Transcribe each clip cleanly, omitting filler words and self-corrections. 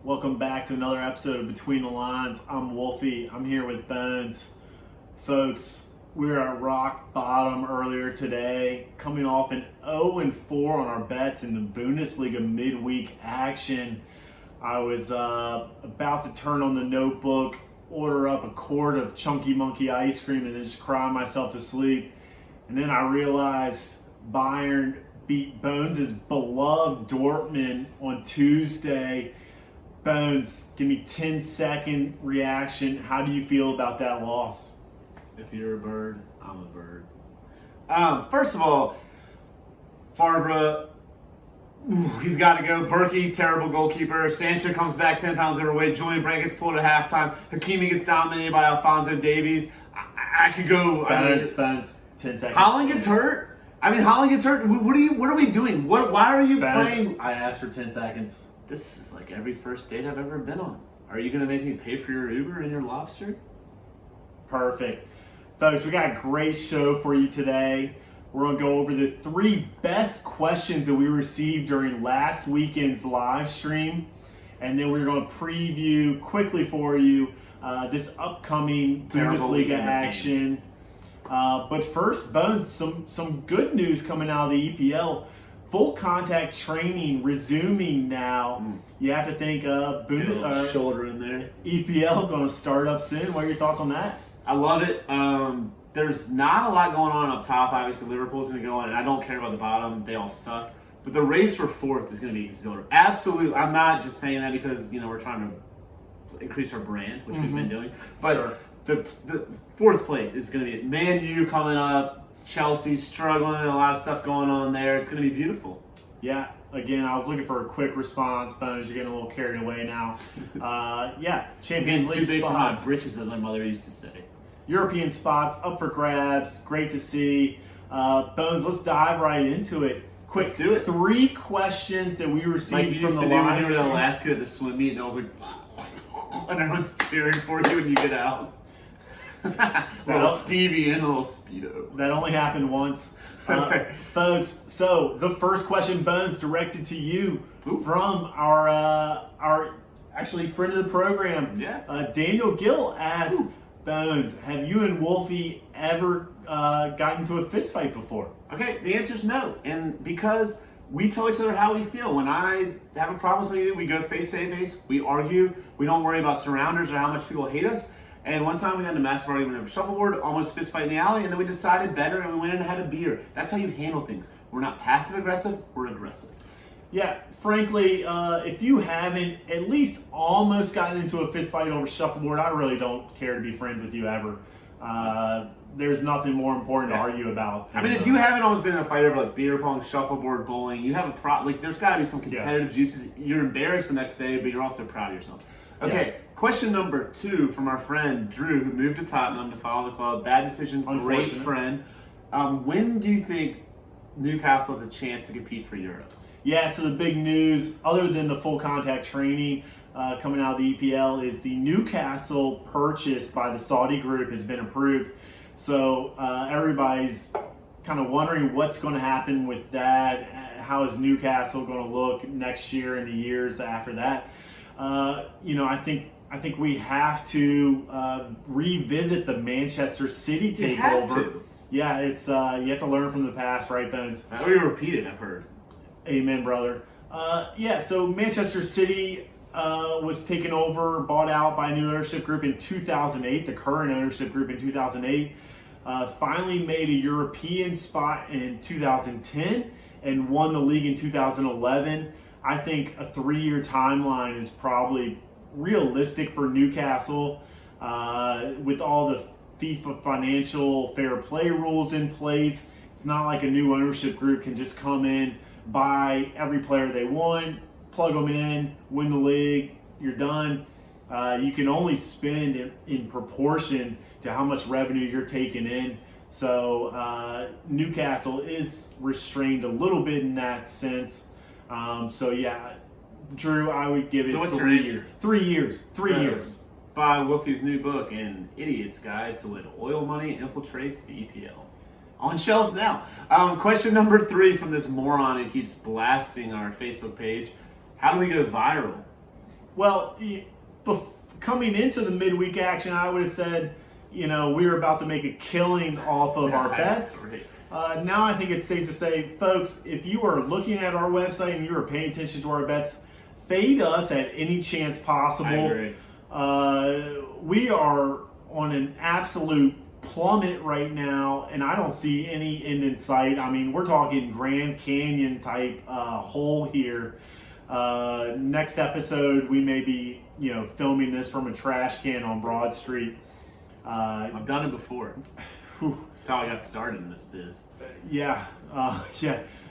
Welcome back to another episode of Between the Lines. I'm Wolfey. I'm here with Bones. Folks, we were at rock bottom earlier today, coming off an 0-4 on our bets in the Bundesliga midweek action. I was about to turn on the notebook, order up a quart of Chunky Monkey ice cream, and then just cry myself to sleep. And then I realized Bayern beat Bones' beloved Dortmund on Tuesday. Bones, give me 10-second reaction. How do you feel about that loss? If you're a bird, I'm a bird. First of all, Favre, he's got to go. Berkey, terrible goalkeeper. Sancho comes back 10 pounds overweight. Julian Brandt gets pulled at halftime. Hakimi gets dominated by Alphonso Davies. I could go. Bones, 10 seconds. Haaland gets hurt. Haaland gets hurt. What are we doing? Why are you playing? I asked for 10 seconds. This is like every first date I've ever been on. Are you going to make me pay for your Uber and your lobster? Perfect. Folks, we got a great show for you today. We're going to go over the 3 best questions that we received during last weekend's live stream. And then we're going to preview quickly for you this upcoming Bundesliga action. But first, Bones, some good news coming out of the EPL. Full contact training resuming now. You have to think shoulder in there. EPL going to start up soon. What are your thoughts on that? I love it. There's not a lot going on up top. Obviously, Liverpool's going to go on, and I don't care about the bottom. They all suck. But the race for 4th is going to be exhilarating. Absolutely. I'm not just saying that because, we're trying to increase our brand, which we've been doing. But sure. The 4th place is going to be Man U coming up. Chelsea struggling, a lot of stuff going on there. It's going to be beautiful. Yeah, again, I was looking for a quick response, Bones. You're getting a little carried away now. Champions League too big for my spots. britches, as my mother used to say. European spots up for grabs. Great to see. Bones, let's dive right into it. Quick, Let's do it. 3 questions that we received Like you from used the to do when live you were in stream. Alaska at the swim meet, and I was like, and everyone's cheering for you when you get out. Little Stevie and a little Speedo. That only happened once. Okay. Folks, so the first question, Bones, directed to you from our actually friend of the program. Yeah. Daniel Gill asked, Bones, have you and Wolfie ever gotten into a fist fight before? Okay, the answer is no. And because we tell each other how we feel. When I have a problem with something, we go face to face, we argue, we don't worry about surrounders or how much people hate us. And one time we had a massive argument over shuffleboard, almost fist fight in the alley, and then we decided better and we went in and had a beer. That's how you handle things. We're not passive aggressive, we're aggressive. Yeah, frankly, if you haven't at least almost gotten into a fist fight over shuffleboard, I really don't care to be friends with you ever. There's nothing more important to argue about. If you haven't almost been in a fight over like beer pong, shuffleboard, bowling, you have a there's got to be some competitive juices. You're embarrassed the next day, but you're also proud of yourself. Okay, question number 2 from our friend Drew, who moved to Tottenham to follow the club. Bad decision, great friend. When do you think Newcastle has a chance to compete for Europe? Yeah, so the big news, other than the full contact training coming out of the EPL, is the Newcastle purchase by the Saudi group has been approved. So everybody's kind of wondering what's going to happen with that. How is Newcastle going to look next year and the years after that? I think we have to revisit the Manchester City takeover. Yeah, it's you have to learn from the past, right, Bones? Or you repeat it, I've heard. Amen, brother. So Manchester City was taken over, bought out by a new ownership group in 2008, the current ownership group in 2008. Finally made a European spot in 2010 and won the league in 2011. I think a 3-year timeline is probably realistic for Newcastle with all the FIFA financial fair play rules in place. It's not like a new ownership group can just come in, buy every player they want, plug them in, win the league, you're done. You can only spend in proportion to how much revenue you're taking in. So Newcastle is restrained a little bit in that sense. Drew, I would give it 3 years. 3 years. 3 years. Buy Wolfie's new book, An Idiot's Guide to When Oil Money Infiltrates the EPL. On shelves now. Question number 3 from this moron who keeps blasting our Facebook page. How do we go viral? Well, coming into the midweek action, I would have said, we were about to make a killing off of our bets. Now I think it's safe to say, folks, if you are looking at our website and you are paying attention to our bets, fade us at any chance possible. I agree. We are on an absolute plummet right now, and I don't see any end in sight. I mean, we're talking Grand Canyon type hole here. Next episode, we may be, filming this from a trash can on Broad Street. I've done it before. That's how I got started in this biz. Yeah.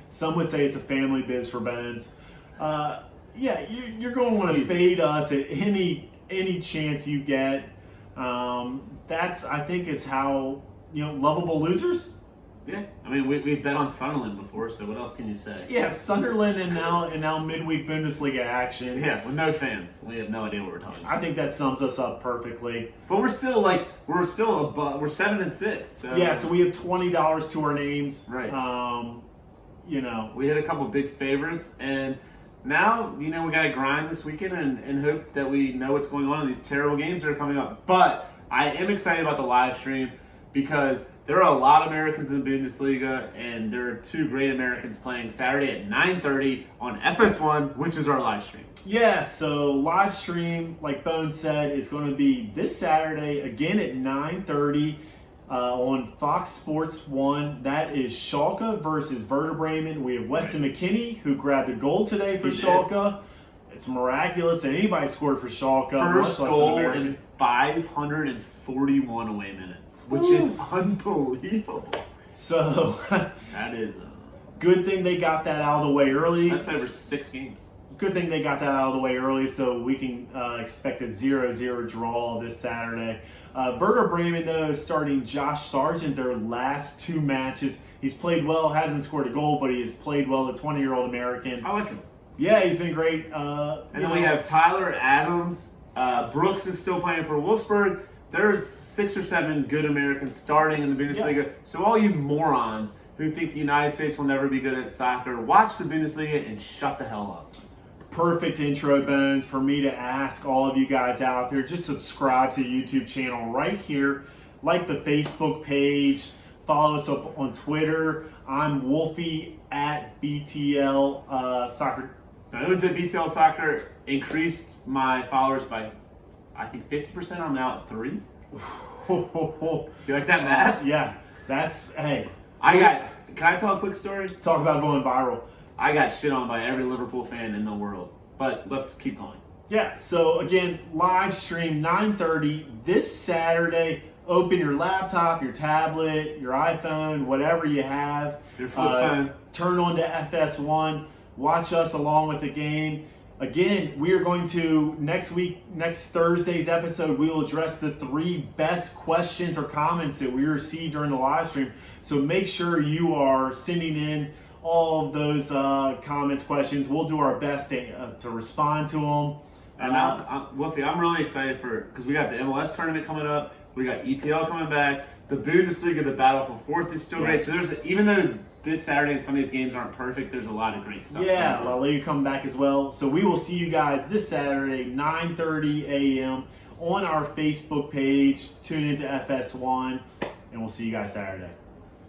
Some would say it's a family biz for Bones. You're going to want to fade us at any chance you get. That's, I think, is how, lovable losers. Yeah, I mean, we bet on Sunderland before, so what else can you say? Yeah, Sunderland and now midweek Bundesliga action. Yeah, with no fans, we have no idea what we're talking about. I think that sums us up perfectly. But we're still we're 7-6. So. Yeah, so we have $20 to our names. Right. We hit a couple big favorites, and now we got to grind this weekend and hope that we know what's going on in these terrible games that are coming up. But I am excited about the live stream because there are a lot of Americans in the Bundesliga, and there are two great Americans playing Saturday at 9:30 on FS1, which is our live stream. Yeah, so live stream, like Bones said, is going to be this Saturday, again at 9:30 on Fox Sports 1. That is Schalke versus Werder Bremen. We have Weston McKennie, who grabbed a goal today for Schalke. It's miraculous that anybody scored for Schalke. First goal in 541 away minutes, which is unbelievable. So that is good thing they got that out of the way early. That's over 6 games. Good thing they got that out of the way early, so we can expect a 0-0 draw this Saturday. Werder Bremen, though, is starting Josh Sargent their last 2 matches. He's played well, hasn't scored a goal, but he has played well, the 20-year-old American. I like him. Yeah, he's been great. And then we have Tyler Adams. Brooks is still playing for Wolfsburg. There's 6 or 7 good Americans starting in the Bundesliga. Yeah. So all you morons who think the United States will never be good at soccer, watch the Bundesliga and shut the hell up. Perfect intro, Bones, for me to ask all of you guys out there. Just subscribe to the YouTube channel right here. Like the Facebook page. Follow us up on Twitter. I'm Wolfey at BTL Soccer. Bones at BTL Soccer increased my followers by, I think, 50%. I'm now at 3. You like that math? Yeah. That's, hey. Can I tell a quick story? Talk about going viral. I got shit on by every Liverpool fan in the world. But let's keep going. Yeah, so again, live stream 9:30 this Saturday. Open your laptop, your tablet, your iPhone, whatever you have. Your flip phone. Turn on to FS1. Watch us along with the game. Again, we are going to, next Thursday's episode, we will address the 3 best questions or comments that we received during the live stream. So make sure you are sending in all of those comments, questions. We'll do our best to respond to them. And Wolfie, I'm really excited because we got the MLS tournament coming up. We got EPL coming back. The Bundesliga, the battle for 4th is still great. So even though this Saturday and Sunday's games aren't perfect, there's a lot of great stuff. Yeah, La Liga coming back as well. So we will see you guys this Saturday, 9:30 a.m. on our Facebook page. Tune into FS1, and we'll see you guys Saturday.